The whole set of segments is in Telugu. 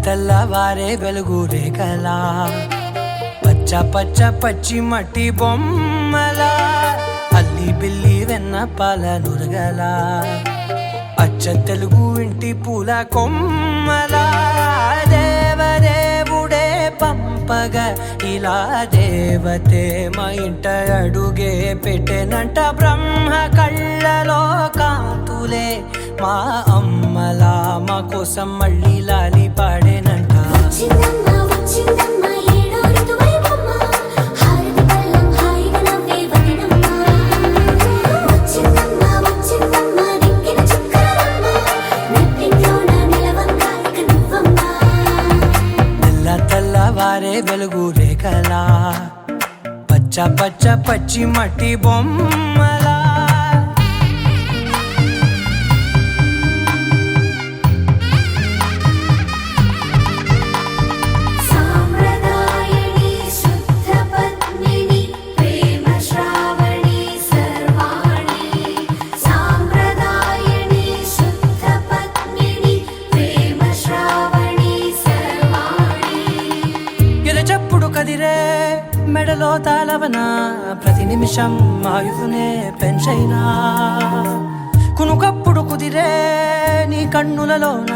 తెల్లవారే వెలుగు రేఖలా పచ్చ పచ్చ పచ్చి మట్టి బొమ్మలా అల్లి బిల్లి వెన్న పాల నురగలా అచ్చ తెలుగు ఇంటి పూల కొమ్మలా దేవదేవుడే పంపగా ఇలా దేవతే మా ఇంట అడుగే పెట్టెనంట బ్రహ్మ కళ్ళలో కాంతులే మా అమ్మలా మా కోసం మళ్ళీ లాలి పాడేనంట. తెల్లవారే వెలుగు రేఖలా పచ్చ పచ్చ పచ్చి మట్టి బొమ్మలా కదిరే మెడలో తాళవన ప్రతి నిమిషం ఆయువునే పెంచైనా కునుకప్పుడు కుదిరే నీ కన్నులలోన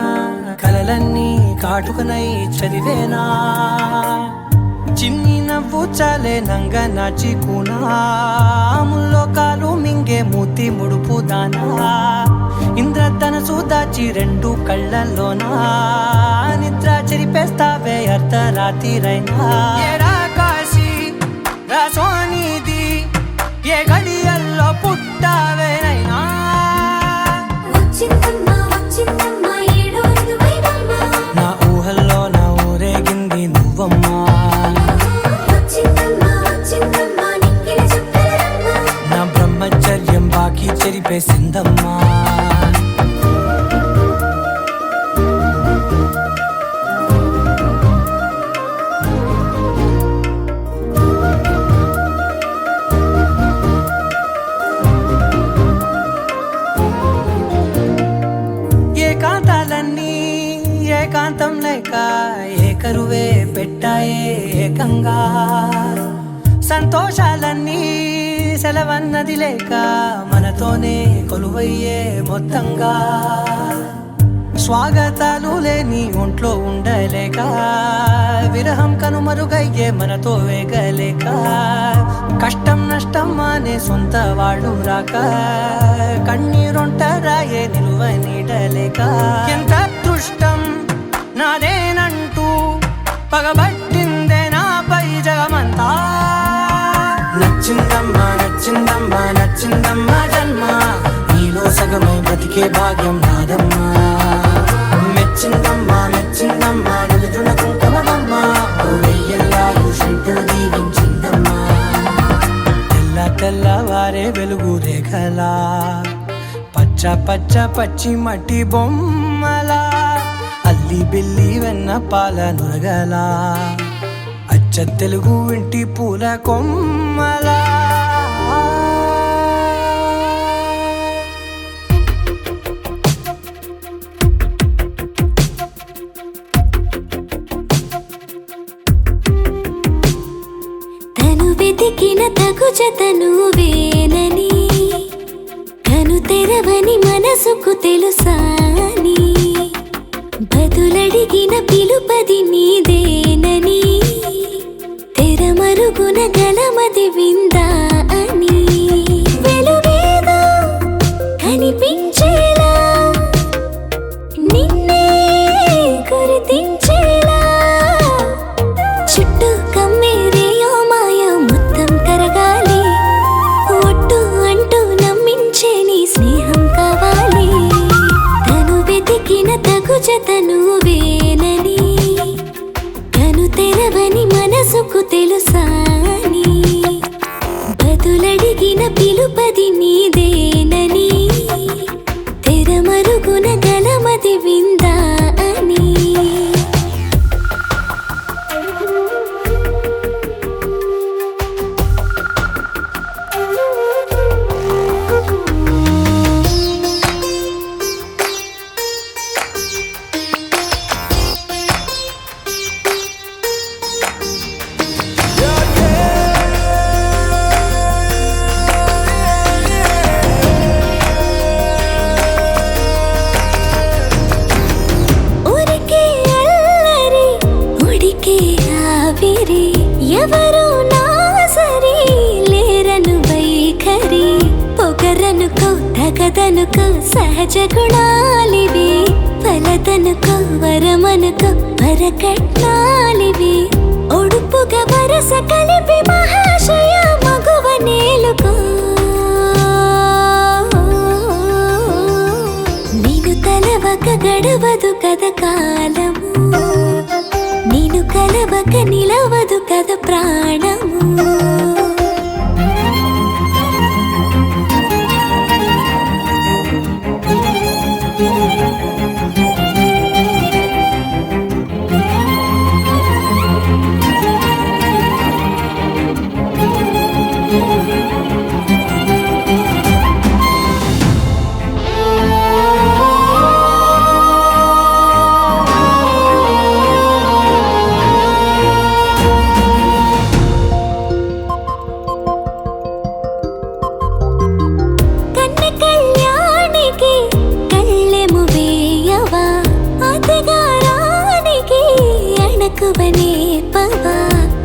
కలలన్నీ కాటుకనై చదివేనా చిన్ని నవ్వు చాలే నంగ నాచి కూనాముల్లో కాలు మింగే మూతి ముడుపు దానా ఇంద్రధనసు దాచి రెండు కళ్ళల్లోనా నిద్ర చెరిపేస్తావే అర్ధరాత్రిరైనా కాశీ రాసోనిది ఏ గడియల్లో పుట్టావేనైనా నా ఊహల్లో నా ఊరేగింది నువ్వమ్మా నా బ్రహ్మచర్యం బాకీ చెరిపేసిందమ్మా ఏకాంతం లేక ఏకరువే పెట్టాయే ఏకంగా సంతోషాలన్నీ సెలవన్నది లేక మనతోనే కొలువయ్యే మొత్తంగా స్వాగతాలు లేని ఒంట్లో ఉండలేక విరహం కనుమరుగయ్యే మనతో వేగలేక కష్టం నష్టం అనే సొంత వాళ్ళు రాక కన్నీరొంటరాయే నిలువ నీడలేక ఎంత అదృష్టం నాదేనంటూ పగబట్టిందే నాపై జగమంతా నచ్చిందమ్మా నచ్చిందమ్మా నచ్చిందమ్మా జన్మ నీలో సగమై బ్రతికే భాగ్యం నాదమ్మా మెచ్చిందమ్మా మెచ్చిందమ్మా నిలుచున్న కుంకుమమ్మా వెయ్యల్లాలు శంకరు దీవించిందమ్మా తెల్ల తెల్లవారే వెలుగు రేఖలా పచ్చ పచ్చ పచ్చి మట్టి బొమ్మలా అల్లి బిల్లి వెన్న పాల నురగలా అచ్చ తెలుగు ఇంటి పూల కొమ్మలా తను వెతికిన తగు జతను వేనని కను తెరవని మనసుకు తెలుసాని బదులడిగిన పిలుపది నీదేనని తెరమరుగున గలమది విందా అని వెలుగేదో కనిపించేలా నిన్నే గుర్తించేలా చుట్టూ కమ్మేరేయో మాయ మొత్తం కరగాలి ఒట్టు అంటూ నమ్మించే నీ స్నేహం కావాలి తను వెతికిన తగు జతను వేనని కను తెరవని మనసుకు తెలుసాని బదులడిగిన పిలుపది నీదేనని తెరమరుగున గలమది విందా అని ఎవరు నా సరి లేరను వైఖరి పొగరనుకో తగదనుకో సహజ గుణాలివి ఫలదనుకో వరమనుకో వరకట్నాలివి ఒడుపుగా వరస కలిపి మహాశయ మగువ నేలుకో నేను తలవక గడవదు కథ కాలము నేను కలవక నిలవదు కథ ప్రాణము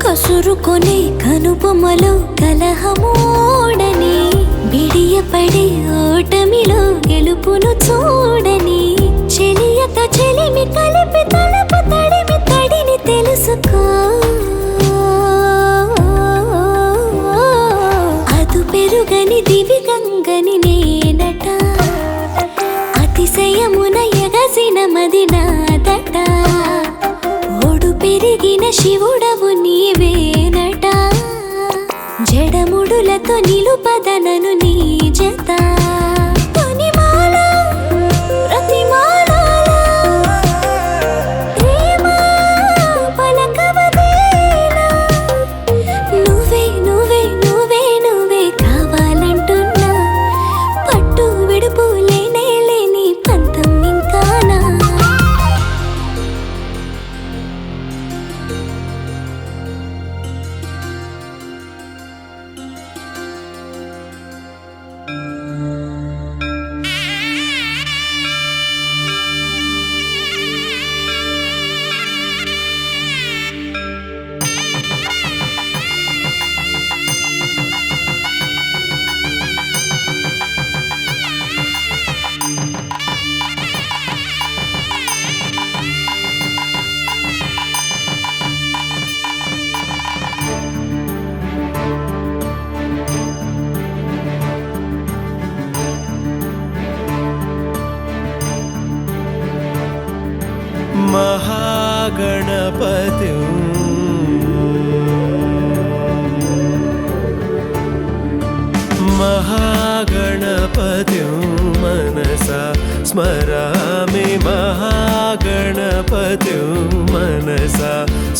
కసురుకొనే కనుబొమ్మలో కలహమూడని బిడియపడే ఓటమిలో గెలుపును చూడని చెలియత చెలిమి కలిపి తలపు తడిమి తడిని తెలుసుకో అదు పెరుగని దివి గంగని నేనట అతిశయమున ఎగసిన మది నాదట పెరిగిన శివుడవు నీవేనట జడముడులతో నిలుపదనను నీ జత నువ్వే నువ్వే నువ్వే నువ్వే కావాలంటున్నా పట్టు విడుపు లేనే లేని పంతం ఇంకానా महागणपतिं मनसा स्मरामि महागणपतिं मनसा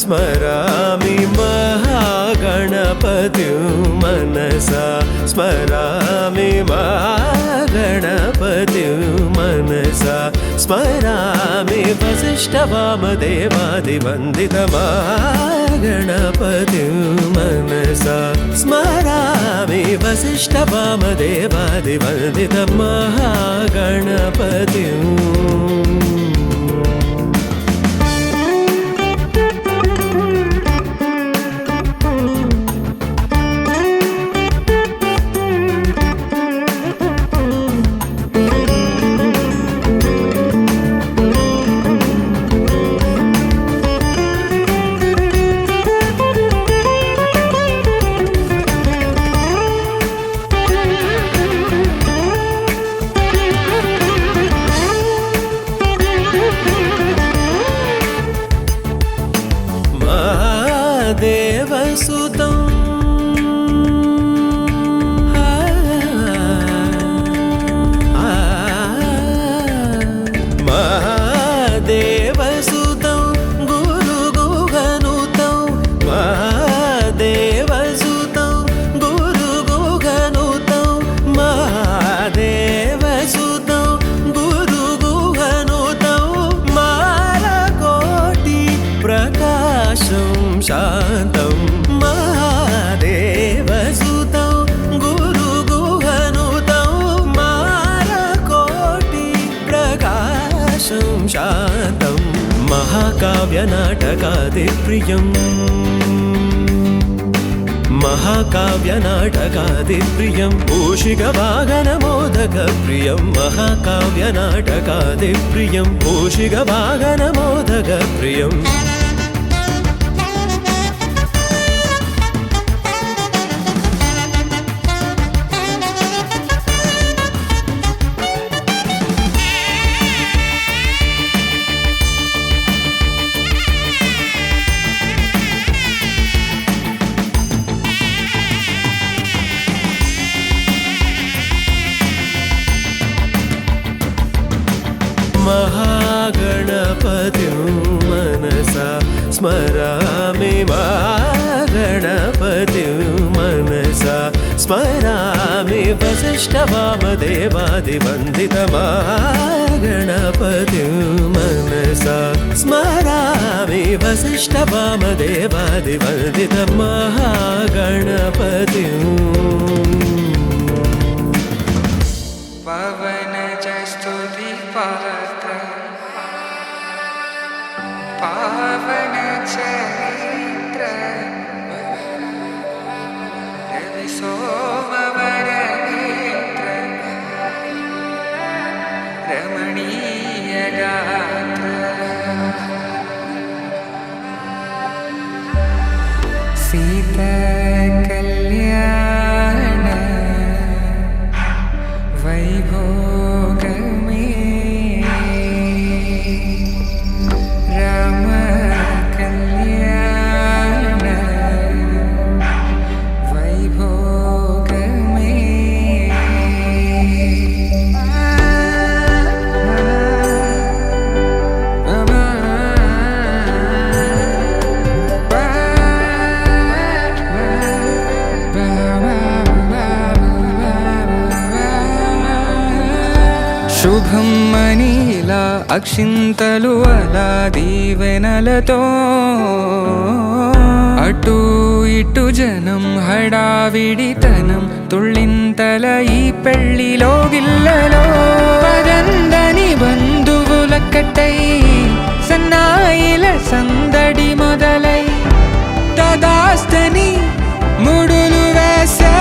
स्मरामि महागणपतिं मनसा स्मरामि महागणपतिं मनसा स्मरामि वसिष्ठवामदेवादिवन्दितमहागणपतिं मनसा स्मरामि वसिष्ठवामदेवादिवन्दितमहागणपतिम् देवसुतं महादेवसुतं गुरुगुहनुतं महादेवसुतं गुरुगुहनुतं महादेवसुतं गुरुगुहनुतं मालकोटि प्रकाशं शान्तं महादेवसुतं गुरुगुहनुतं मालकोटि प्रकाशं शान्तं महाकाव्यनाटकादिप्रियम् महाकाव्यनाटकादिप्रियं मूषिकवाहनमोदकप्रियं महाकाव्यनाटकादिप्रियं मूषिकवाहनमोदकप्रियम् महागणपतिं मनसा स्मरामि महागणपतिं मनसा स्मरामि वसिष्ठवामदेवादिवन्दितमहागणपतिं मनसा स्मरामि वसिष्ठवामदेवादिवन्दितमहागणपतिम् पवनजस्तुति पात्र पावन चरित्र रवि सोमवरनेत्र रमणीय गात्र सीता कल्याण वैभोग में राम कल्याण वैभोग में శుభం మనీలా అక్షింతలు అలా దీవెనలతో అటు ఇటు జనం హడావిడితనం తుళ్ళింతల ఈ పెళ్లిలో గిల్లలో పదందని బంధువులక్కటై సన్నాయిల సందడి మొదలై తదాస్తని ముడులు వేసా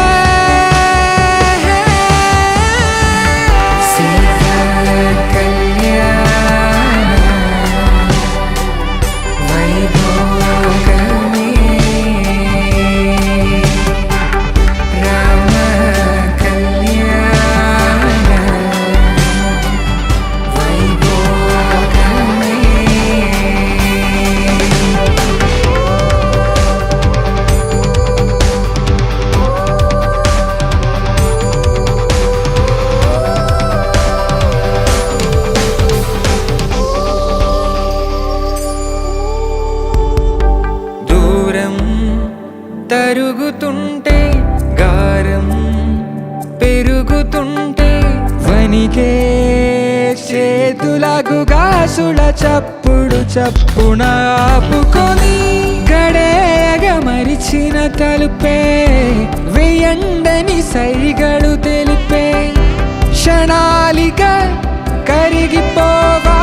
తరుగుతుంటే గారం పెరుగుతుంటే వనికే చేతులకు గాసుల చప్పుడు చప్పున ఆపుకొని గడేగ మరిచిన తలుపే వెయ్యండని సైగడు తెలిపే క్షణాలిక కరిగిపోవా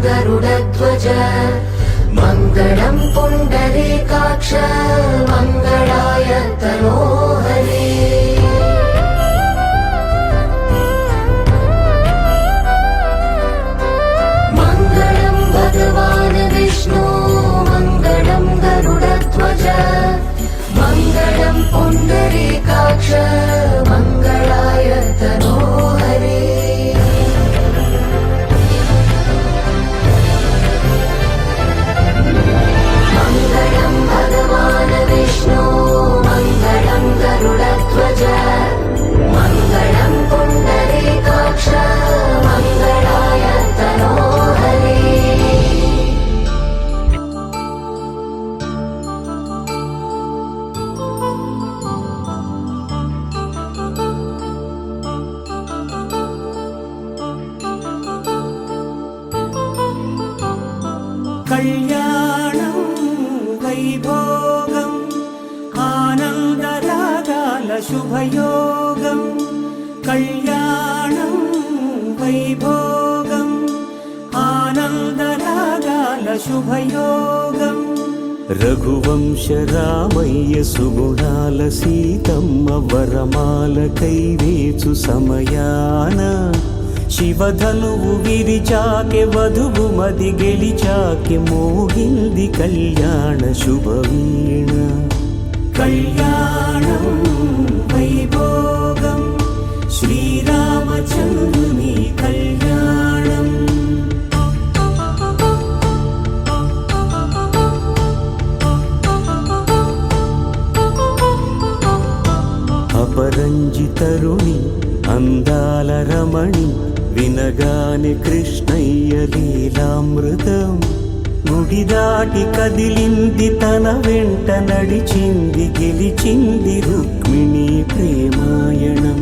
गरुडध्वज मङ्गलं पुण्डरीकाक्ष मङ्गलाय तनोहरे मङ्गलं भगवान् विष्णु मङ्गलं गरुडध्वज मङ्गलं पुण्डरीकाक्ष मङ्गलाय तनोहरे मङ्गलं भगवान् विष्णु मङ्गलं गरुडध्वज मङ्गलं पुण्डरीकाक्ष मङ्गलाय तनोहरे कल्याणं वैभोगम् आनन्दरागाल शुभयोगं कल्याण శుభయోగం రఘువంశ రామయ్య సుగుణాల సీతమ్మ వరమాల కైవేచు సమయాన శివధనువు విరిచాకె వధువు మది గెలిచాకె మోగింది కళ్యాణ శుభవీణ కళ్యాణం వైభోగం శ్రీరామచంద్రుని కళ్యాణం అపరంజి తరుణి అందాల రమణి వినగాని కృష్ణయ్య లీలామృతం గుడి దాటి కదిలింది తన వెంట నడిచింది గెలిచింది రుక్మిణి ప్రేమాయణం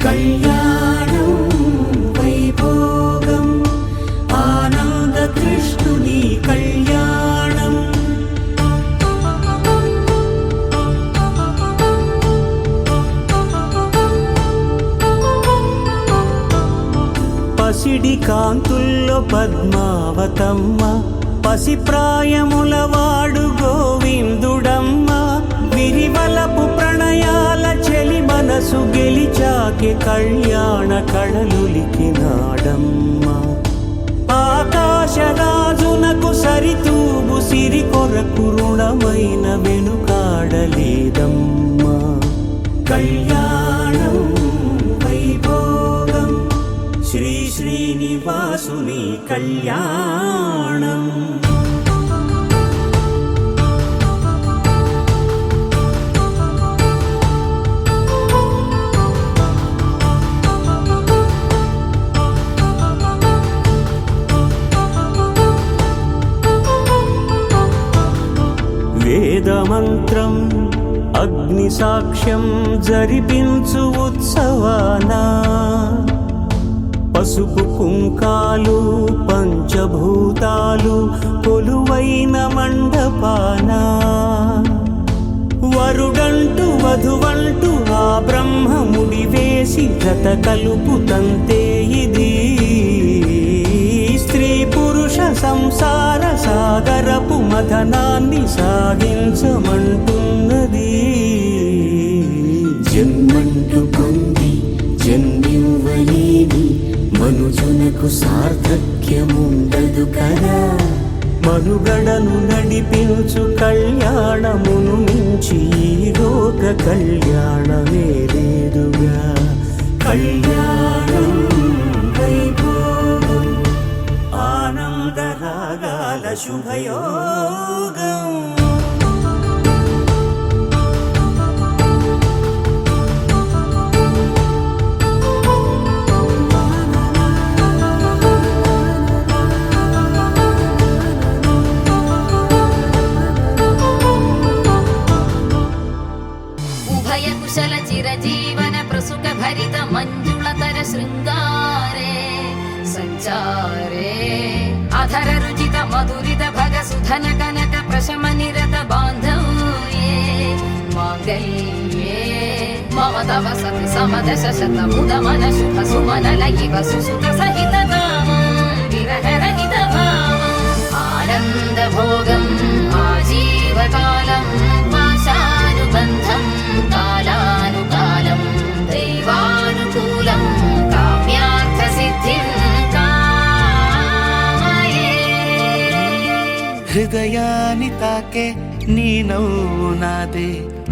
కళ్యాణం వైభోగం ఆనంద కృష్ణుని కళ్యాణం పసిడి కాంతుల్లో పద్మావతమ్మ పసిప్రాయముల వాడు గోవిందుడమ్మ విరివలపు ప్రణయాల చెలి మనసు గెలిచాకె కళ్యాణ కళలులికినాడమ్మ ఆకాశరాజునకు సరితూగు సిరి కొరకు రుణమైన వెనుకాడలేదమ్మా కళ్యాణం వైభోగం శ్రీ శ్రీనివాసుని కళ్యాణం వేదమంత్రం అగ్ని సాక్ష్యం జరిపించు ఉత్సవానా పసుపు కుంకాలు పంచభూతాలు కొలువైన మండపాన వరుడంటూ వధువంటూ ఆ బ్రహ్మముడి వేసి జత కలుపుతంతే ఇది స్త్రీ పురుష సంసార సాగరపు మథనాన్ని సాగించమంటున్నది జన్మంటూ పొంది జన్మివ్వలేని మనుజునకు సార్థక్యముండదు కదా మనుగడను నడిపించు కళ్యాణమును మించి ఈ లోక కళ్యాణమే లేదుగా కళ్యాణం వైభోగం ఆనంద రాగాల శుభయోగం కుశల చిరజీవన ప్రసుక భరిత మంజుళతర శృంగారే సంచారే అధర రుచిత మధురిత భగ సుధన కనక ప్రశమ నిరత బాంధవ్యే మాంగళ్యే మమ తవ సతి సమదశ శత ముద మన శుభ సుమన లయివ సుసుత సహిత కామం విరహ రహిత భావం ఆనంద భోగం ఆజీవకాలం పాశానుబంధం కాలానుకాలం దైవానుకూలం కామ్యార్థ సిద్ధిం కామయే హృదయాన్ని తాకే నీ నవ్వు నాదే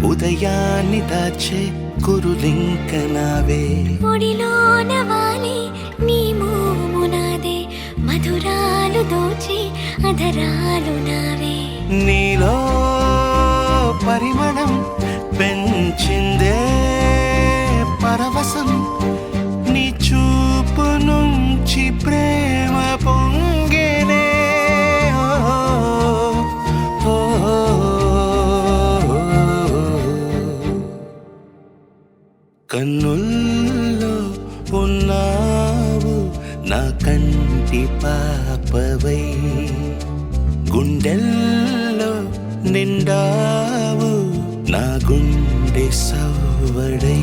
ఉదయాన్ని దాచే కురులింక నావే పొడిలోన వాలి నీ మోము నాదే మధురాలు దోచి అధరాలు నావే నీలో పరిమళం పెంచిందే పరవశం నీ చూపు నుంచి ప్రేమ పొంగేనే కన్నుల్లో ఉన్నావు నా కంటి పాపవై గుండెల్లో నిండావు నా గుండె సవ్వడై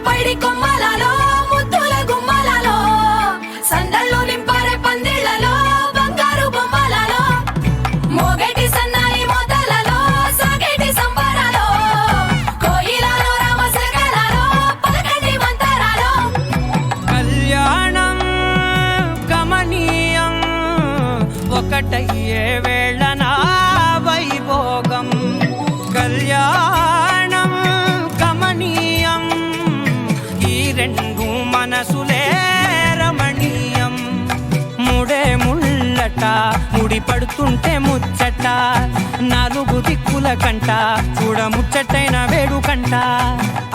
పైడి కొమ్మలలో ముద్దుల గుమ్మలలో సందళ్ళు నింపారే పందిళ్లలో బంగారు బొమ్మలలో మోగేటి సన్నాయి మోతలలో సాగేటి సంబరాలో కోయిలలో రామశకలలో పలకటి మంతరాలో కళ్యాణం గమనీయం ఒకటయ్యే వేళ నా వైభోగం కళ్యాణం గమనీయం ఈ రెండు మనసులే రమణీయం ముడే ముళ్ళట ముడి పడుతుంటే ముచ్చట నాలుగు దిక్కుల కంట చూడ ముచ్చటైన వేడుకంట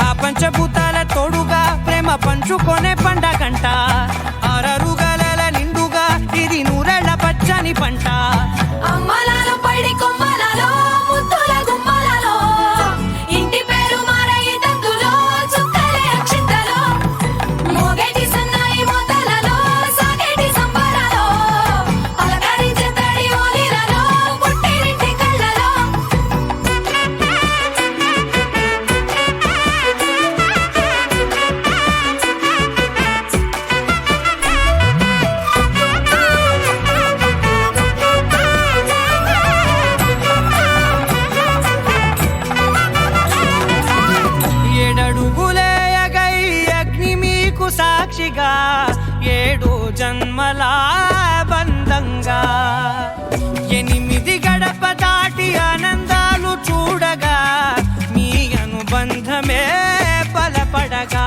ఆ పంచభూతాల తోడుగా ప్రేమ పంచుకొనే పండగంట ఆరరుగల నిండుగా ఇది నూరెళ్ళ పచ్చని పంట అమ్మలలో పైడి కొమ్మలలో ముద్దుల గుమ్మలలో ఇంటి పేరు మారయి తందులో చుక్కలే అక్షింతలో మోగేటి సన్నాయి మోతలలో సాగేటి సంబరాలో పలకరించే తడి ఓలిలలో పుట్టినింటి కళ్ళలో ఏడడుగులేయగై అగ్ని మీకు సాక్షిగా ఏడు జన్మల బంధంగా 8 గడప దాటి ఆనందాలు చూడగా మీ అనుబంధమే బలపడగా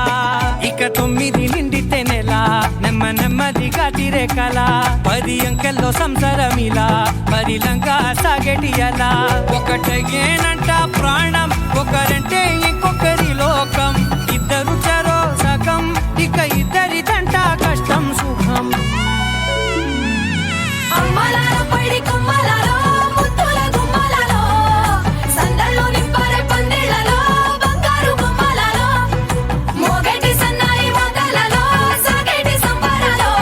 ఇక 9 నిండితే నెల నెమ్మదిగా తిరేకల 10 అంకెల్లో సంసారమిలా పరిలంగా సాగేటి అలా ఒకటేనంట ప్రాణం ఒకరంటే ఇంకొకరి లోకం ఇద్దరు చరో సగం ఇక ఇద్దరిదంట కష్టం సుఖం అమ్మలలో పైడి కొమ్మలలో ముద్దుల గుమ్మలలో సందళ్ళు నింపారే పందిళ్లలో బంగారు బొమ్మలలో మోగేటి సన్నాయి మోతలలో సాగేటి సంబరాలో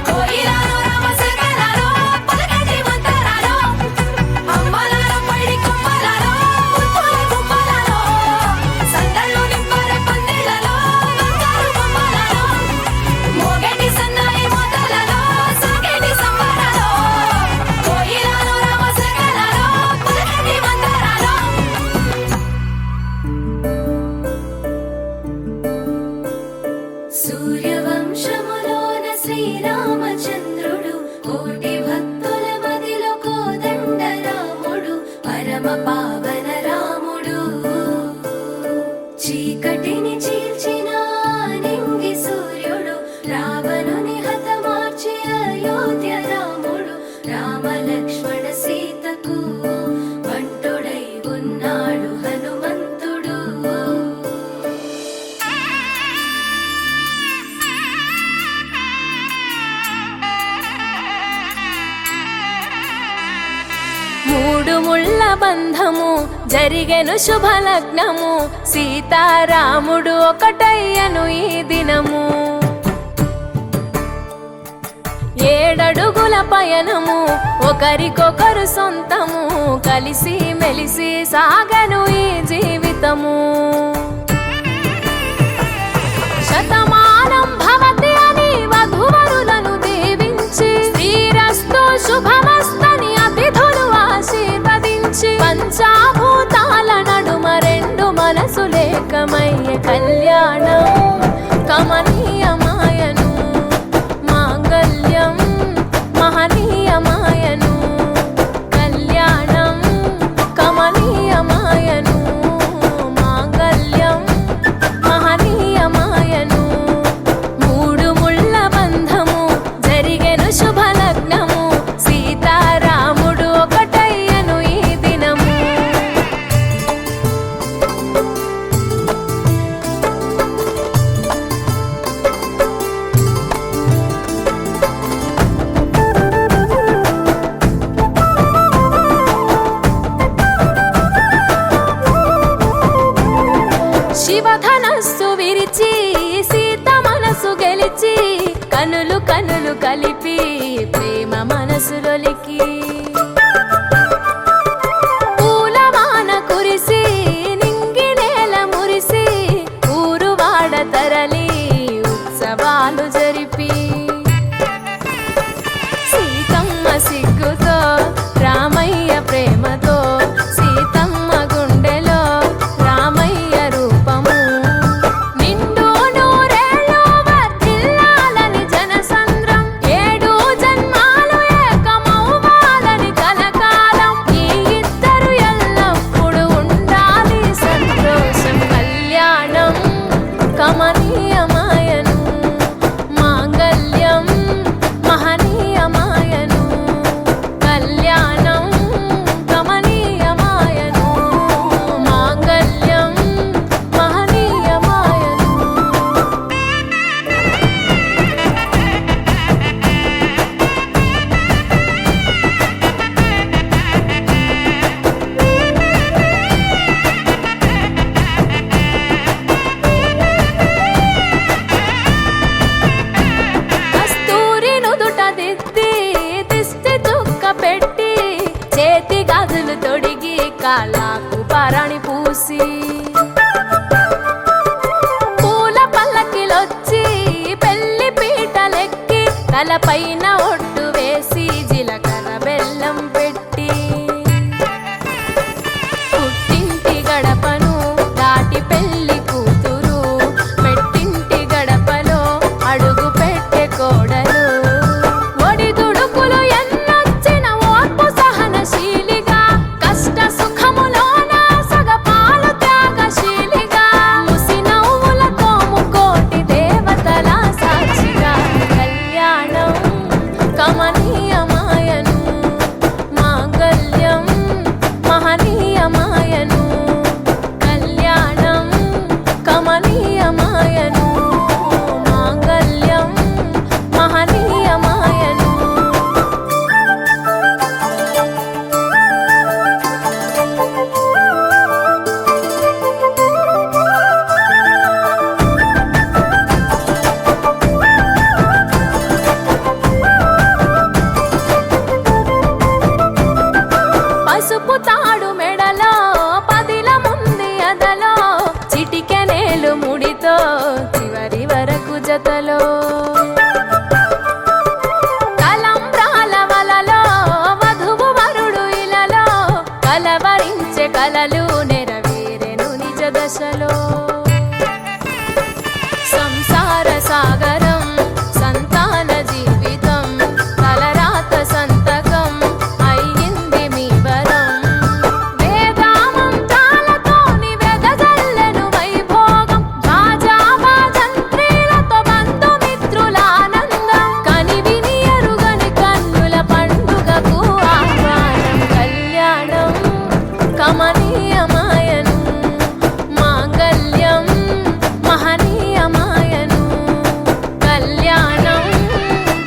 కోయిలలో రామశకలలో పలకటి మంతరాలో అమ్మలలో పైడి కొమ్మలలో ముద్దుల గుమ్మలలో సందళ్ళు నింపారే పందిళ్లలో బంగారు బొమ్మలలో మోగేటి సన్నాయి మోతలలో సాగేటి సంబరాలో కోయిలలో రామశకలలో పలకటి మంతరాలో సూర్యవంశములోన శ్రీరామచంద్రుడు కోటి భక్తుల మదిలో కోదండ రాముడు పరమ పావన రాముడు చీకటిని చీల్చిన నింగి సూర్యుడు రావణుని హతమార్చి అయోధ్య రాముడు రామ లక్ష్మణ సీతకు బంటుడై ఉన్నాడు హనుమంతుడు మూడు ముళ్ళ బంధము జరిగెను శుభలగ్నము సీతారాముడు ఒకటయ్యను ఈ దినము 7 అడుగుల పయనము ఒకరికొకరు సొంతము కలిసి మెలిసి సాగను ఈ జీవితము శతమానం భవతి అని వధువరులను దీవించి శ్రీరస్తు శుభమస్తని అతిథులు ఆశీర్వదించి పంచాభూతాల నడుమ 2 మనసులేకమయ్యే కళ్యాణం కమనీయమాయను మాంగళ్యం మహనీయమాయను కళ్యాణం కమనీయమాయను మాంగళ్యం మహనీయమాయను 3 ముళ్ళ బంధము జరిగెను శుభలగ్నము సీతారాముడు ఒకటయ్యను ఈ దినము శివధనస్సు విరిచి సీత మనసు గెలిచి కనులు కనులు కలిపి ప్రేమ మనసులొలికి పూలవాన కురిసి నింగి నేల మురిసి ఊరు వాడ కాళ్ళకు పరణి పూసి పూల పల్లకిలొచ్చి పెళ్లి పీటలెక్కి తలపైన ఒట్టు వేసి జీలకర్ర బెల్లం పెట్టి పుట్టింటి గడపను దాటి పెళ్లి కూతురు మెట్టింటి గడపలో అడుగు పెట్టే కోడలు ఒడిదుడుకులు ఎన్నొచ్చిన ఓర్పు సహనశీలిగా కష్ట సుఖములోన సగపాలు త్యాగశీలిగా ముసి నవ్వులతో ముకోటి దేవతల సాక్షిగా కళ్యాణం కమనీయమాయను మాంగళ్యం మహనీయమాయను కళ్యాణం కమనీయమాయను మాంగళ్యం మహనీయమాయను పసుపు తాడు మెడలో పదిల ముంది అదలో చిటికెనేలు ముడితో చివరి వరకు జతలో తలంబ్రాల వలలో వధువు వరుడు ఇలలో కలవరించే కలలు నెరవేరెను నిజ దశలో సంసార సాగరం సంతాన జీవితం తలరాత సంతకం అయ్యింది మీ వరం వేదామంతాలతోని వెదజల్లెను వైభోగం భాజాభాజంత్రీలతో బంధుమిత్రుల ఆనందం కనివిని ఎరుగని కన్నుల పండుగకు ఆహ్వానం కళ్యాణం కమనీయమాయను మాంగళ్యం మహనీయమాయను కళ్యాణం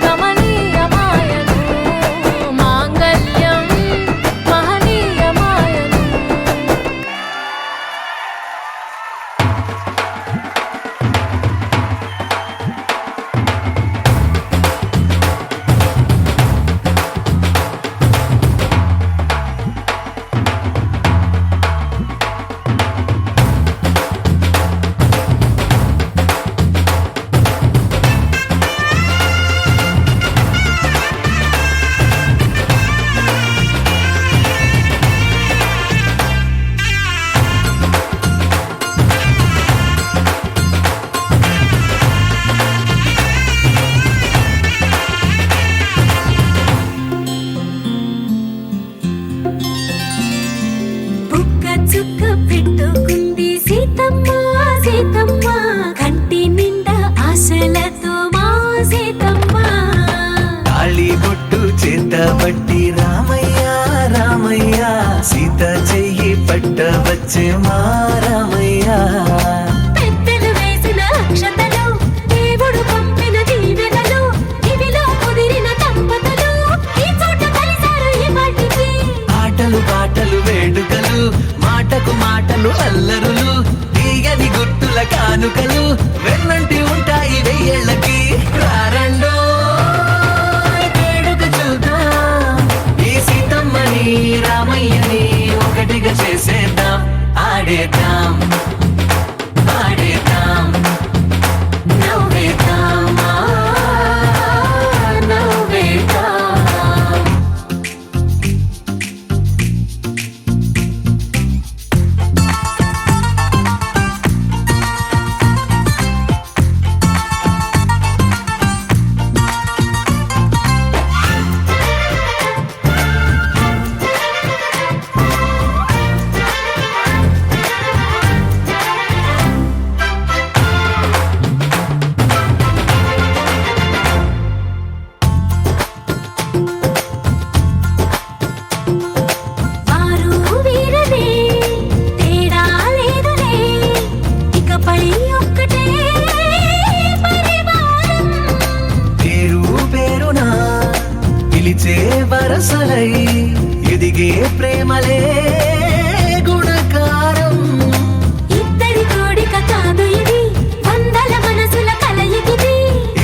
కమనీయమాయను మాంగళ్యం మహనీయమాయను బుక్క చుక్క పెట్టుకుంది సీతమ్మ సీతమ్మ కంటి నిండా ఆశలతో మా సీతమ్మ తాళి బొట్టు చేతబట్టి రామయ్య రామయ్య సీత చెయ్యి పట్ట వచ్చే మా రామయ్య పెద్దలు వేసిన అక్షతలు దేవుడు పంపిన దీవెనలు ఇవిలో కుదిరిన దంపతులు ఈ చోట కలిసారు ఈ పాటికి ఆటలు పాటలు వేడుకలు మాటకు మాటలు అల్లరులు తీయని గుర్తుల కానుకలు వెన్నంటి ఉంటాయి వెయ్యేళ్ళకి రారండో వేడుక చూద్దాం ఈ సీతమ్మని రామయ్యని ఒకటిగా చేసేద్దాం ఆడేద్దాం ఆడేద్దాం నవ్వేద్దాం నవ్వేద్దాం వారు వీరనే తేడా లేదులే ఇకపై ఒక్కటే పరివారం పేరు పేరున పిలిచే వరసలై ఎదిగే ప్రేమలే గుణకారం ఇద్దరి కోడిక కాదు ఇది వందల మనసుల కలయికిది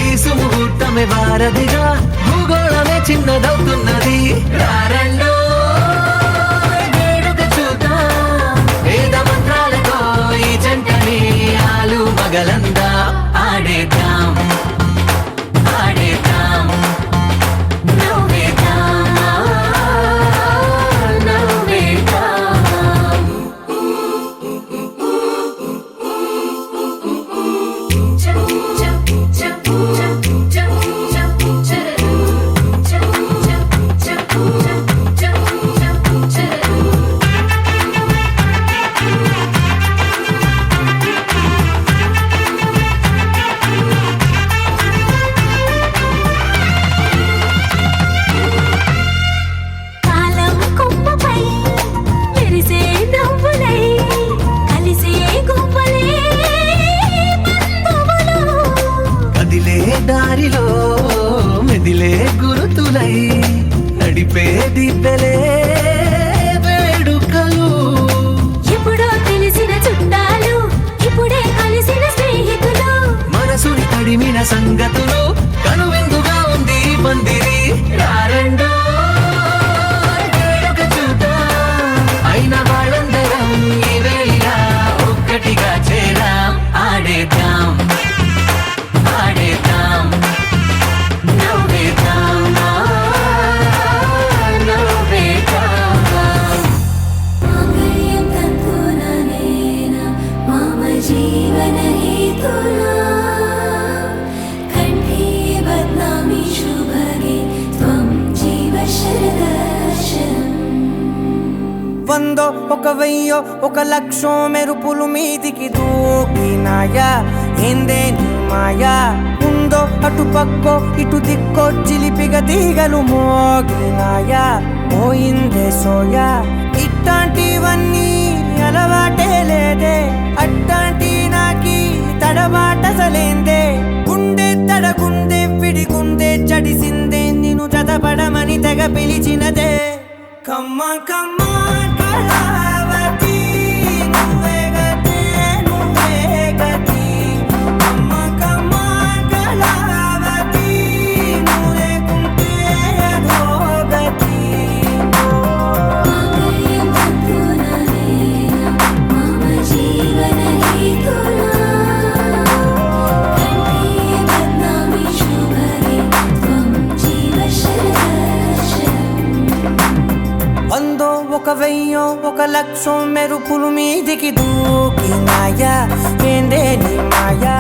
ఈ సుముహూర్తమే వారధిగా భూగోళమే చిన్నదవుతున్నది రారండో వేడుక చూద్దాం చూపే దిబ్బెలే వేడుకలు. ఎప్పుడో తెలిసిన చుట్టాలు ఇప్పుడే కలిసిన స్నేహితులు మనసుని తడిమిన సంగతులు కనువిందుగా ఉంది ఈ పందిరి. రారండో వేడుక చూద్దాం, అయిన వాళ్ళందరం ఈ వేళ ఒక్కటిగా చేరాం. ఆడేద్దాం ఆడేద్దాం నవ్వేద్దాం నవ్వేద్దాం. మాంగళ్యం తంతుననేన మమ జీవన హేతునా కంఠే బధ్నామి శుభగే త్వం జీవ శరదర్శనం. వందో ఒక వెయ్యో ఒక లక్షో మెరుపులు మీదికి దూకినాయా ఏందే నీ మాయా. ఉందో అటు పక్కో ఇటు దిక్కో చిలిపిగ తీగలు మోగినాయా పోయిందే సోయా. ఇట్లాంటివన్నీ అలవాటే లేదే అట్లాంటి నాకి తడబాటసలేందే. గుండె తడగుందే విడిగుందే చడిసిందే నిన్ను చదపడమని తెగ పిలిచినదే. కమ్మ కమ్మ కళావతి నువ్వే గతే నువ్వే గతి. కమ్మ కమ్మ కళావతి నువ్వు లేకుంటే అధోగతి. మాంగళ్యం తంతుననేన మమ జీవన హేతునా కంఠే బధ్నామి శుభగే త్వం జీవ శరదర్శనం. వందో ఒక వెయ్యో ఒక లక్షో మెరుపులు మీదికి దూకినాయా ఏందే నీ మాయా.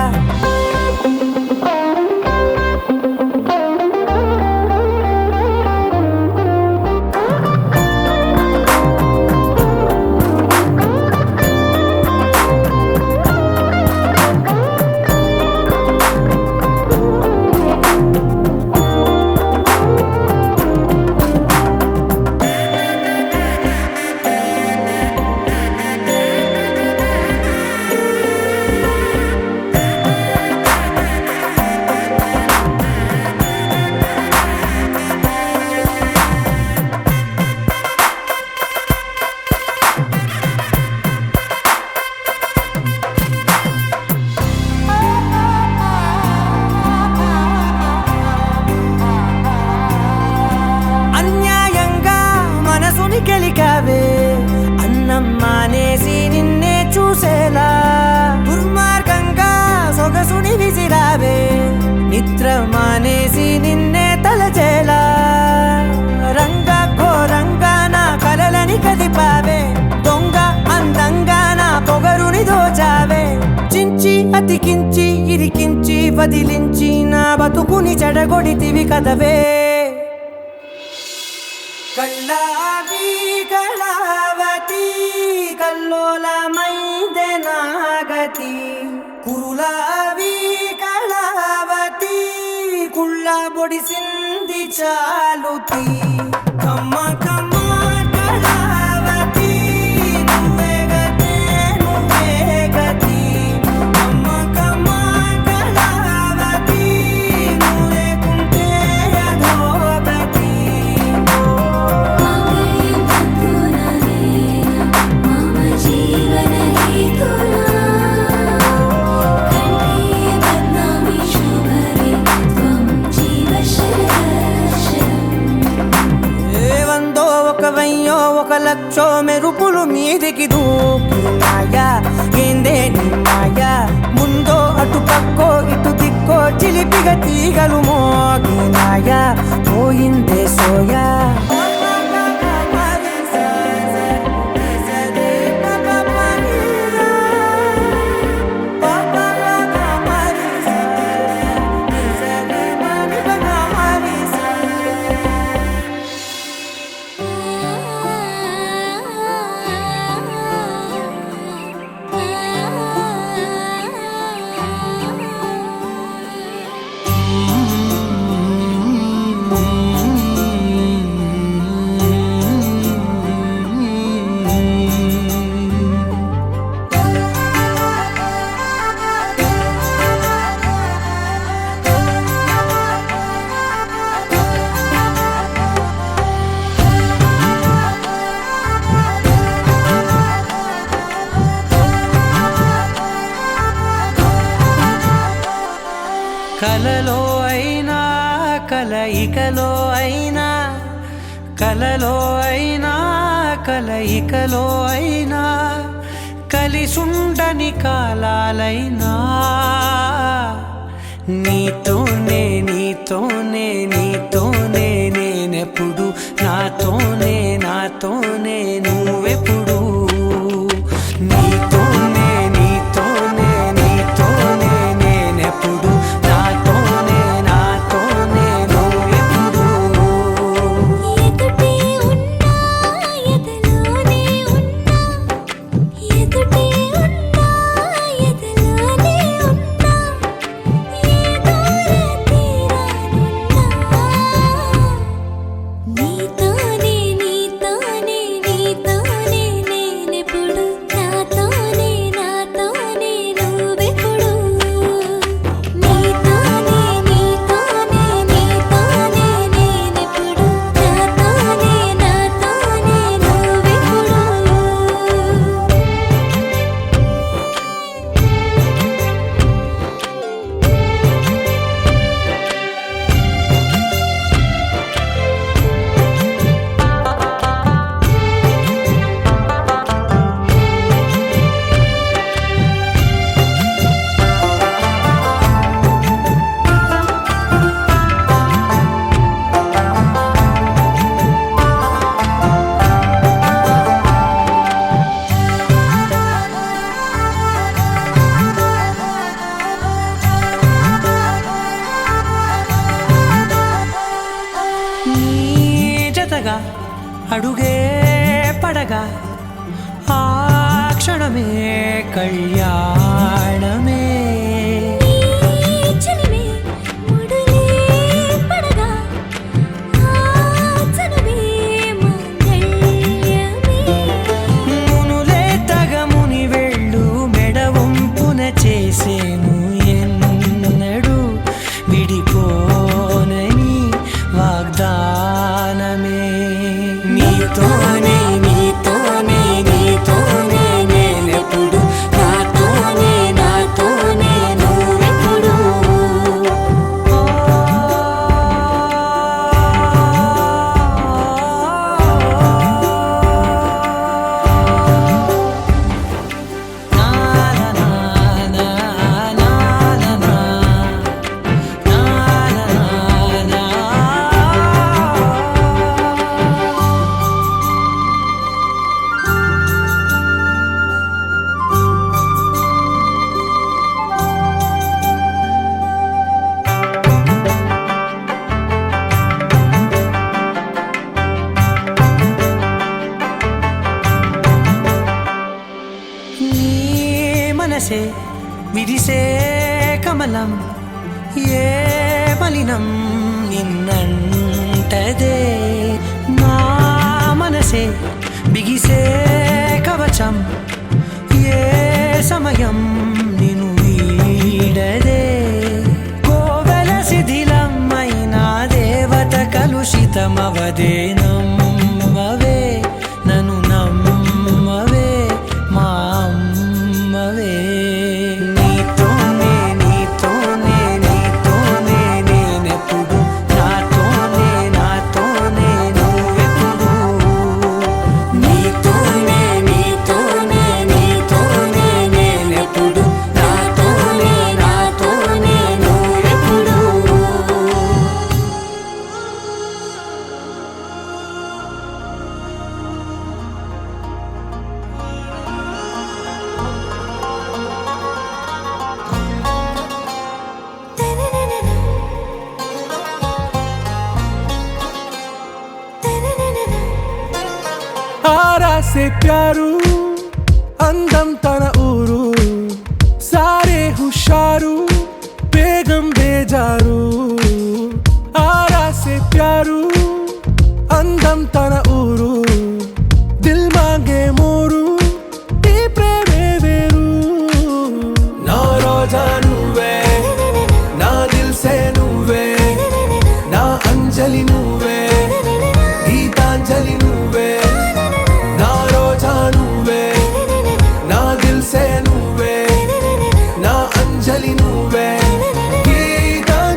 అన్యాయంగా మనసుని గెలికావే అన్నం మానేసి నిన్నే చూసేలా. దుర్మార్గంగా సొగసుని విసిరావే నిద్ర మానేసి నిన్నే తలచేలా. రంగా ఘోరంగా నా కలలని కదిపావే దొంగ అందంగా నా పొగరుని దోచావే. చించి అతికించి ఇరికించి వదిలించి నా బతుకుని చెడగొడితివి కదవే. కళ్ళావి కళావతి కల్లోలమైందే నాగతి. కురులావి కళావతి కుళ్ళ బొడిసింది చాలుతి. కమ్మ కమ్మ కళావతి నువ్వే గతే నువ్వే గతి. కమ్మ కమ్మ కళావతి నువ్వు లేకుంటే అధోగతి. మాంగళ్యం తంతుననేన మమ జీవన హేతునా కంఠే బధ్నామి శుభగే త్వం జీవ శరదర్శనం. వందో ఒక వెయ్యో ఒక లక్షో మెరుపులు మీదికి దూకినాయా ఏందే నీ మాయా. ముందో అటు పక్కో ఇటు దిక్కో చిలిపిగ తీగలు మోగినాయా పోయిందే సోయా. కలలో అయినా కలయికలో అయినా కలలో అయినా కలయికలో అయినా కలిసుండని కాలాలైనా నీతోనే నీతోనే నీతోనే నేనెప్పుడు నాతోనే నాతోనే నువ్వెప్పుడు నీతోనే నీతోనే నీతోనే నేనెప్పుడు నాతోనే నాతోనే నువ్వెప్పుడు ఎదుటే ఉన్నా ఎదలోనే ఉన్నా ఎదుటే ఉన్నా ఎదలోనే ఉన్నా ఏ దూర తీరానున్నా నీతోనే నీతోనే నీతోనే నేనెప్పుడు నాతోనే నాతోనే నువ్వెప్పుడు నీతోనే నీతోనే నీతోనే నేనెప్పుడు నాతోనే నాతోనే నువ్వెప్పుడు నీ జతగా అడుగే పడగా ఆ క్షణమే కళ్యాణమే చలిమే ముడులే పడగా ఆచనమే మంగళ్యమే మునులే తగముని వెళ్ళు మెడవంపున చేసేను ఎన్నడు విడిపోనని వాగ్దానమే నీతోనే నీతోనే నీతోనే నేనెప్పుడు నాతోనే నాతోనే నువ్వెప్పుడు నా నా నా నా నా నా నీ మనసే విరిసే కమలం ఏ మలినం నిన్నంటదే నా మనసే బిగిసే కవచం ఏ సమయం నిన్ను వీడదే కోవెల శిథిలమైన దేవత కలుషితమవదే నమ్మవే నన్ను నమ్మవే మా అమ్మవే నీతోనే నీతోనే నీతోనే నేనెప్పుడు నాతోనే నాతోనే నువ్వెప్పుడు నీతోనే నీతోనే నీతోనే నేనెప్పుడు నాతోనే నాతోనే నువ్వెప్పుడు आरा से प्यारू అందం తన ఊరు సారే హుషారు బేగం బేజారు ఆరా సే ప్యారు అందం తన ఊరు దిల్ మాంగే మోరు ఈ ప్రేమే వేరు నా రోజా నువ్వే నా దిల్ సే నువ్వే నా అంజలి నువ్వే గీతాంజలి నువ్వే నా రోజా నువ్వే నా దిల్ సే నువ్వే నా అంజలి నువ్వే గీతాంజలి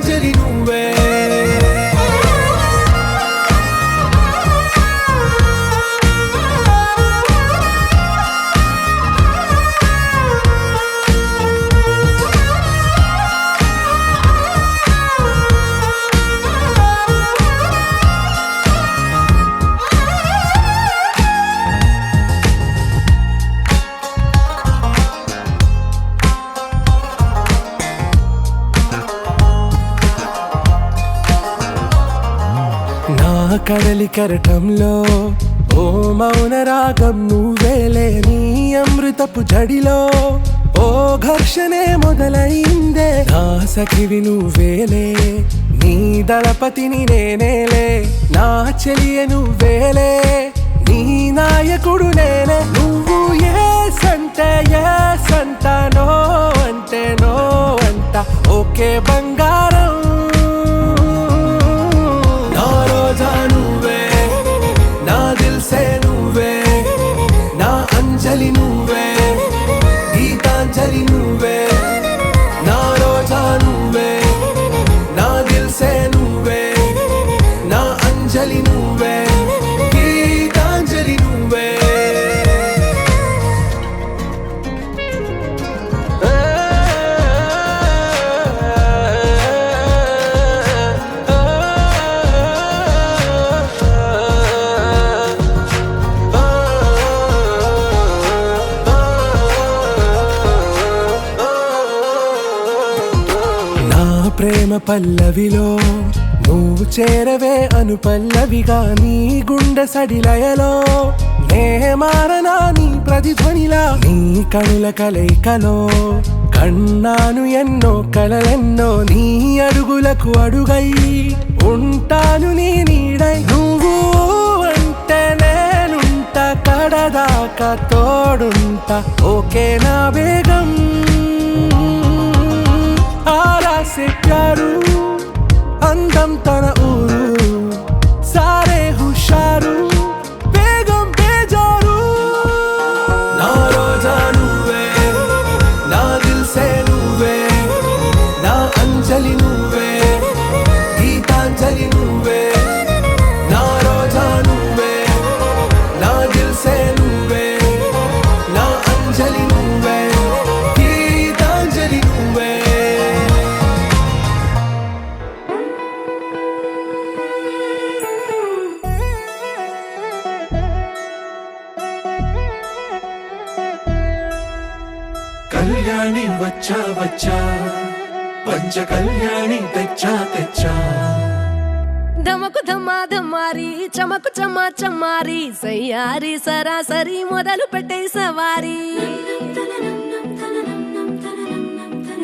కడలి కెరటంలో ఓ మౌన రాగం నువ్వేలే నీ అమృతపు జడిలో ఓ ఘర్షణే మొదలైందే నా సఖివి నువ్వేలే నీ దళపతిని నేనేలే నా చెలియ నువ్వేలే నీ నాయకుడు నేనే నువ్వు ఏ సంట నో అంటే నో అంట ఓకే బంగారం నా రోజా నువ్వే నా దిల్సే నువ్వే నా అంజలి నువ్వే గీతాంజలి నువ్వే నా రోజా నువ్వే నా దిల్సే నువ్వే నా అంజలి నువ్వే గీతాంజలి నువ్వే ప్రేమ పల్లవిలో నువ్వు చేరవే అను పల్లవిగా నీ గుండె సడిలయలో నే మారనా నీ ప్రతిధ్వనిలా నీ కనుల కలయికలో కన్నాను ఎన్నో కలలెన్నో నీ అడుగులకు అడుగై ఉంటాను నీ నీడై నువ్వు అంటే నేనుంట కడదాకా తోడుంటా ఓకే నా బేగం आरा से प्यारू अंदम तन ऊरू सारे हुशारू बेगम बेजारू ना रोजा नुव्वे ना दिल से नुव्वे ना अंजलि नुव्वे गीतांजलि नुव्वे ना रोजा नुव्वे ना दिल से नुव्वे ना अंजलि नुव्वे गीतांजलि नुव्वे కళ్యాణి వచ్చా వచ్చా పంచ కళ్యాణి తెచ్చా తెచ్చా ధమకు ధమ్మా ధమ్మారి చమకు చమ్మా చమ్మారి సయ్యారి సరాసరి మొదలు పెట్టే సవారి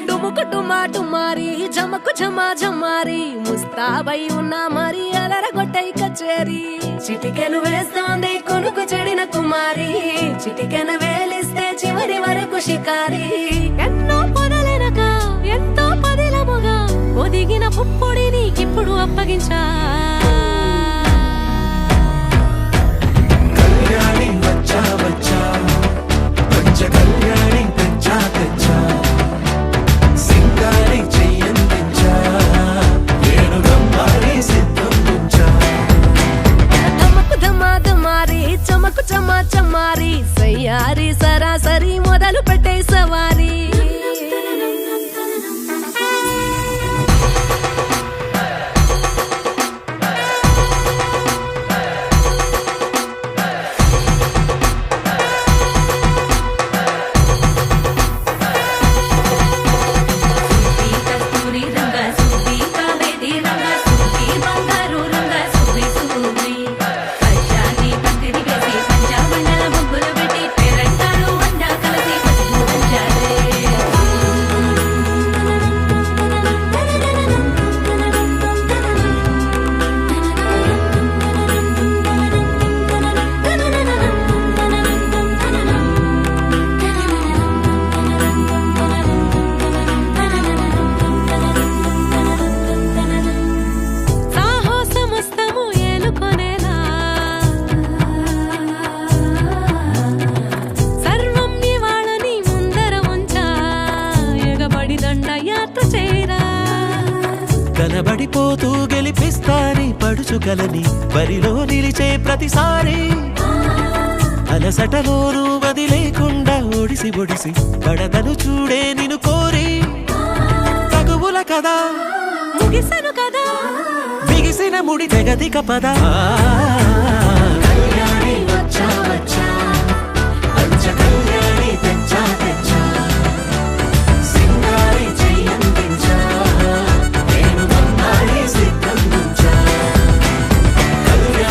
డుముకు డుమా డుమారి జమకు ఝమా ఝమారి ముస్తాబై ఉన్నా మరి అలరగొట్టై కచేరి చిటికెను వేస్తోంది కొనుకు చెడిన కుమారి చిటికెను వేలిస్తే చివరి వరకు షికారి ఎన్నో పొదలెనక ఎంతో పదిలముగా ఒదిగిన పుప్పొడి నీకిప్పుడు అప్పగించా కళ్యాణి వచ్చా వచ్చా పంచ కళ్యాణి తెచ్చా తెచ్చా సింగారి చెయ్యందించా ఏను గమ్మారి సిద్ధందించా ధమకు ధమా ధమారి చమకు చమా చమ్మారి సయ్యారి సరాసరి మొదలు పెట్టే సవారి కనబడిపోతూ గెలిపిస్తాని పడుచుగలని బరిలో నిలిచే ప్రతిసారి అలసటలోనూ వదిలేకుండా ఒడిసి ఒడిసి పడతను చూడే నిన్ను కోరి తగువుల కదా ముగిసను కదా బిగిసిన ముడి తెగదిక పద కళ్యాణి వచ్చా వచ్చా పంచ కళ్యాణి తెచ్చా తెచ్చా సింగారి చెయ్యందించా నేను గమ్మారి సిద్ధందించా Kalyani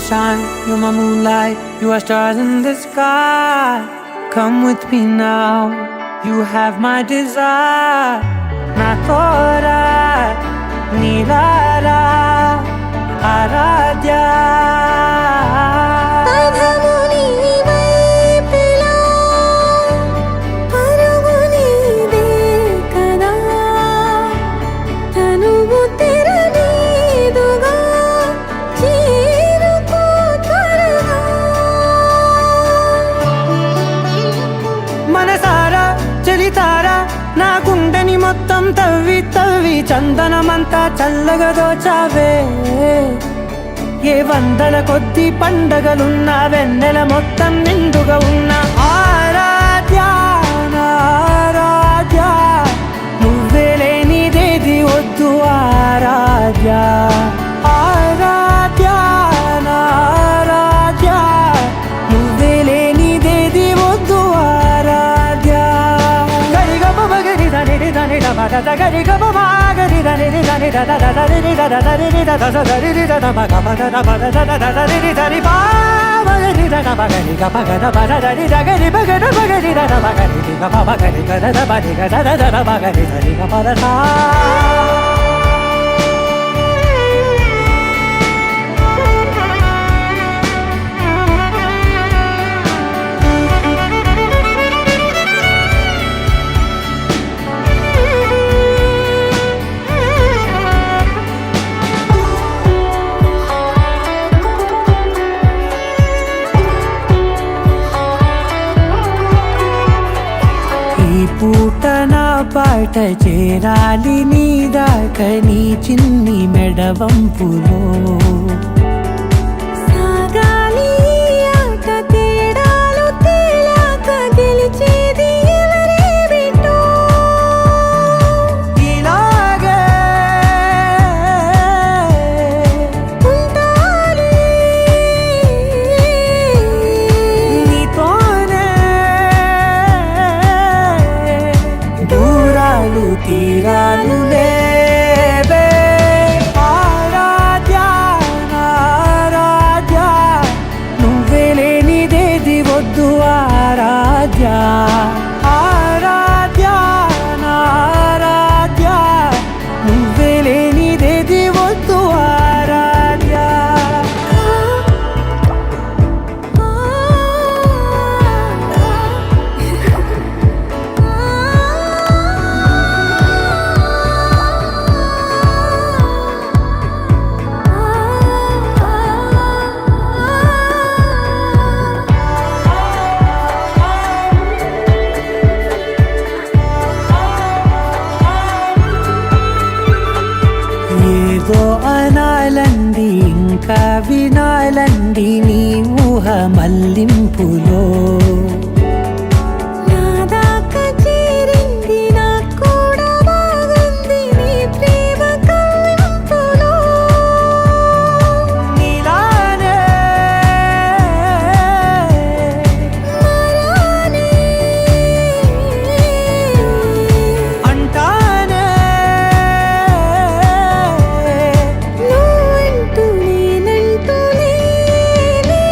sunshine, you're my moonlight, you are stars in the sky. Come with me now, you have my desire. Na tora, nilara, aradhya. పదము నీవైపులా, పరుగు నీదే కదా, తనువు తెరనీదుగా, చేరుకో త్వరగా. మనసారా చలితారా నా గుండెని మొత్తం తవ్వి తవ్వి చందనమంతా చల్లగా దోచావే. ఏ వందల కొద్ది పండగలున్నా వెన్నెల మొత్తం నిండుగా ఉన్న ఆరాధ్య నా ఆరాధ్య, నువ్వే లేనిదేది వద్దు ఆరాధ్య. ఆరాధ్య నా ఆరాధ్య, నువ్వే లేనిదేది వద్దు ఆరాధ్య. గరిగ బగరి దని దని డబడ గరి గబ మాగరి దని దని దద దరి దద దరి దద దరి దద బగ బగ బగ దద దరి దరి బా మగరి దద బగరి గ బగ దద దరి దగరి బగ బగరి దద బగరి గ బగరి గ దద బగరి గ దద దద బగరి దరి గ బద సా. ఈ పూట నా పాట చేరాలి నీ దాకా నీ చిన్ని మెడవంపులో. సాగాలి ఈ ఆట తేడాలు తేలాక గెలిచేది ఎవరే బిడ్డో. ఇలాగే ఉంటాలి నీతోనే దూరాలు తీరాలు లేవే. ఆరాధ్య నా ఆరాధ్య, నువ్వే లేనిదేది వద్దు ఆరాధ్య. ఆరాధ్య నా ఆరాధ్య, నువ్వే లేనిదేది వద్దు ఆరాధ్య. ఏదో అనాలంది ఇంకా వినాలంది నీ ఊహ మల్లింపులో. నా దాకా చేరింది నాకు కూడా బాగుంది నీ ప్రేమ కవ్వింపులో. నీలానే మరానే అంటానే నువ్వంటూ నేనంటూ లేనే.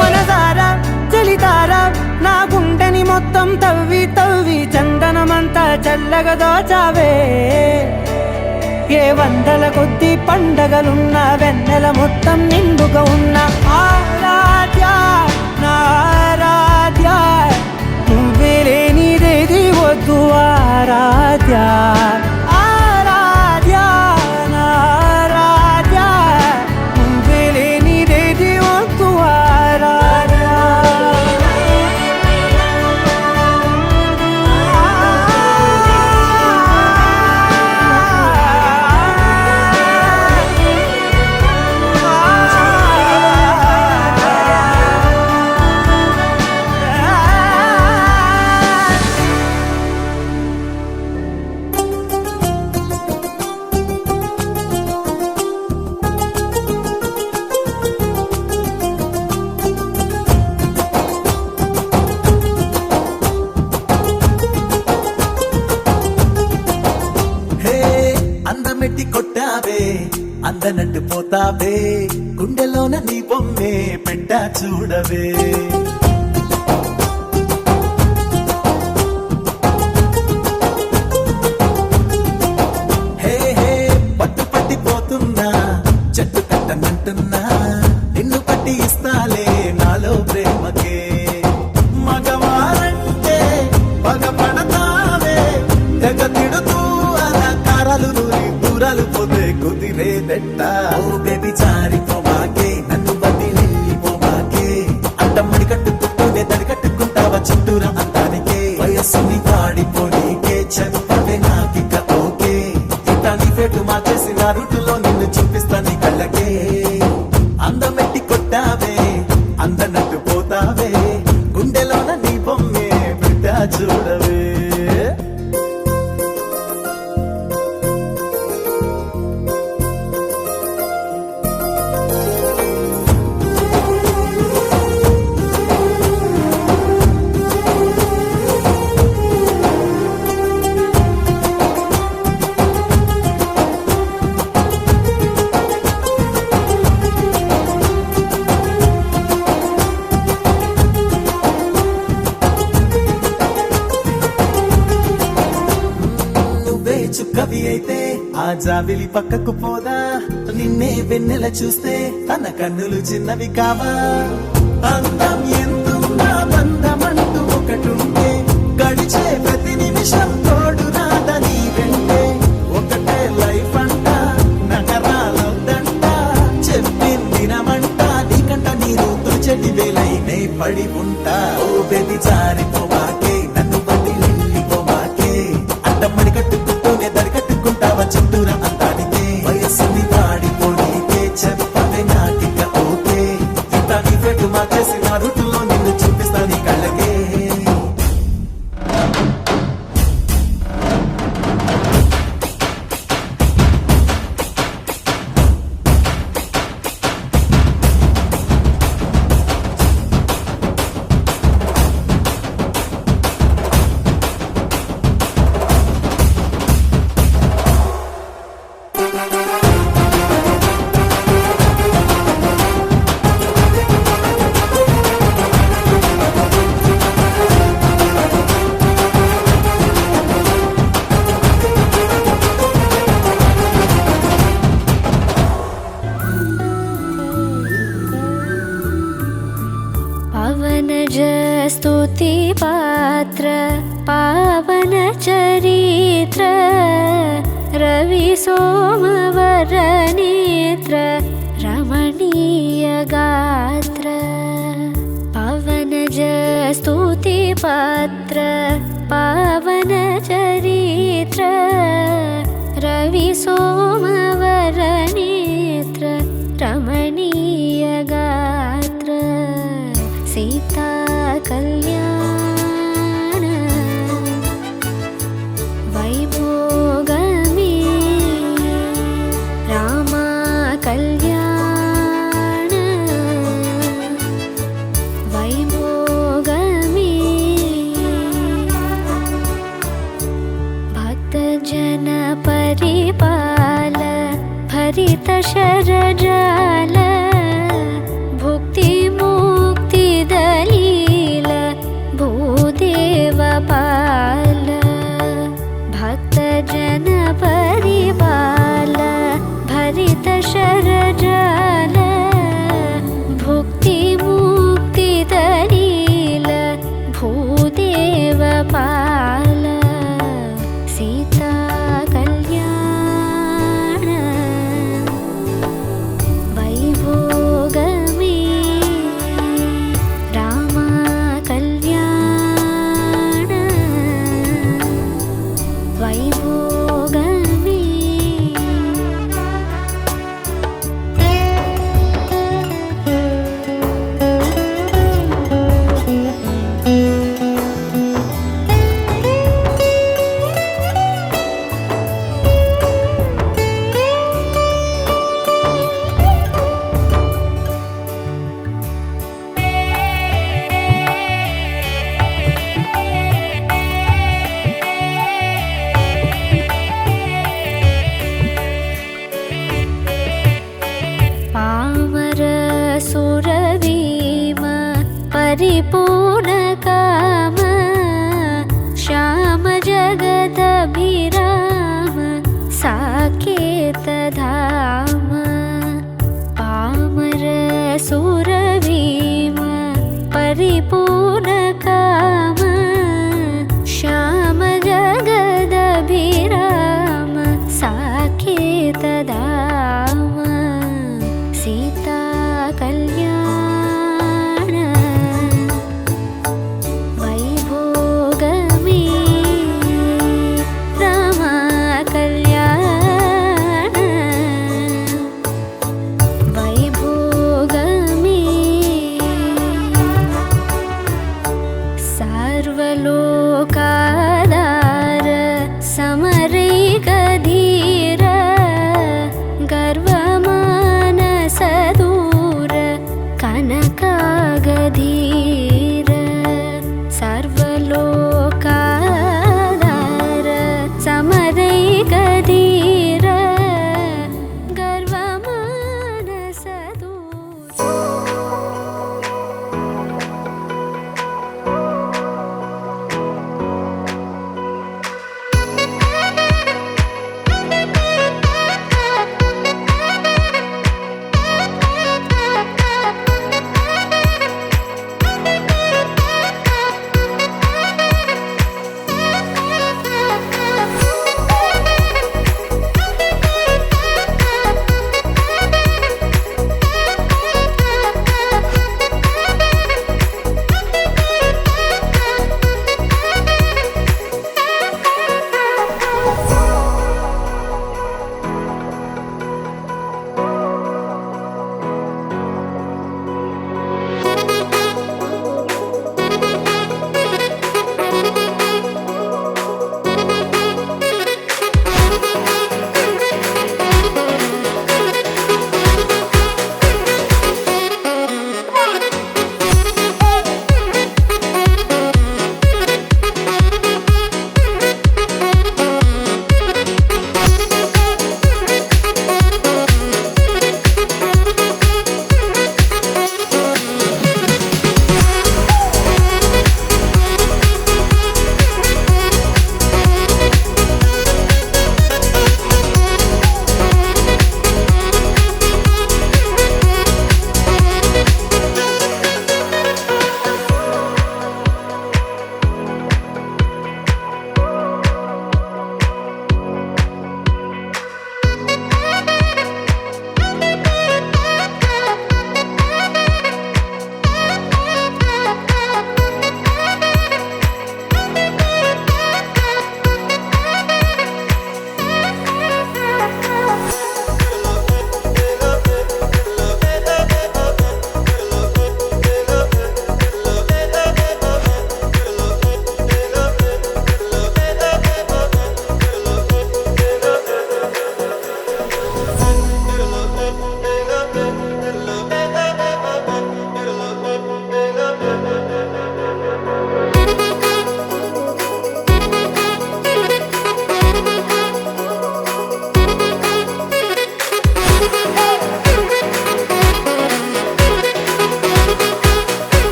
మనసారా చలితారా నా గుండెని మొత్తం తవ్వి తవ్వి చందనమంతా చల్లగా దోచావే. ఏ వందల కొద్ది పండగలున్నా వెన్నెల మొత్తం నిండుగా ఉన్న ఆరాధ్య నా ఆరాధ్య, నువ్వే లేనిదేది వద్దు ఆరాధ్య. ఆరాధ్య నా ఆరాధ్య, నువ్వే లేనిదేది వద్దు ఆరాధ్య. అందమెట్టి కొట్టావే అందనట్టు పోతావే గుండె గుండెలోన నీ బొమ్మే పెట్టా చూడవే హే హే పట్టు పట్టిపోతున్నా చెట్టు కట్టనంటున్నా నిన్ను పట్టి ఇస్తాలే నాలో ప్రేమకే మగవారంటే పగపడతావే తెగ తిడుతూ అలా కారాలు నూరి దూరాలు పోతే కుదిరేదెట్ట ఓ బేబీ జారిపోమాకే నన్ను వదిలిపోమాకే అడ్డమ్మడి కట్టుకుంటూనే దడి కట్టుకుంటావా చుట్టూరా అందానికే వయస్సుని వాడిపోనీకే చెప్పవే నాకిక ఓకే ఇట్లా నీ పేటు మార్చేసిన రూటులో నిన్ను చూపిస్తా నీ కళ్ళకే అందమెట్టి కొట్టావే అందనట్టు పోతావే గుండెలోన నీ బొమ్మే బిడ్డ చూడవే నువ్వే చుక్కవి అయితే ఆ జాబిలి పక్కకు పోదా నిన్నే వెన్నెల చూస్తే తన కన్నులు చిన్నవి కావా అందం ఎంతున్నా బంధమంటూ ఒకటుంటే గడిచే ప్రతి నిమిషం తోడు రాదని వెంటే ఒకటే లైఫ్ అంట నగరాలొద్దంట చెప్పిందినమంట నీకంట నీరు తుడిచెటి వేలైనే పడి ఉంటా ఓ బెది జారిపోమాకే నన్ను వదిలిపోమాకే అడ్డమ్మడి కట్టుకుంటూనే దరి కట్టుకుంటావా చుట్టూరా అందానికే వయస్సుని వాడిపోనీకే చెప్పవే నాకిక ఓకే ఇంత నీ పెట్టు మార్చేసిన రూటులో నిన్ను చూపిస్తా నీ కళ్ళకే पवनज स्तुति पात्र पावन चरित्र रवि सोमवर नेत्र रमणीय गात्र पवनज स्तुति पात्र पावन चरित्र रवि सोमवर नेत्र रमणीय गात्र सीता कल्याण वैभोगमे रामा कल्याण वैभोगमे भक्तजन परिपाल भरित शरजाल भुक्ति मुक्ति दलील भूदेव पाल भक्तजन परिपाल भरित शरजाल भुक्ति मुक्ति दलील भूदेव पाल सीता कल्याण परिपूर्णकाम श्याम जगदभिराम साकेतधाम पामर सुरभीम परिपूर्णकाम श्याम जगदभिराम साकेतधाम सीता कल्याण वैभोगमे रामा कल्याण वैभोगमे सार्वलोका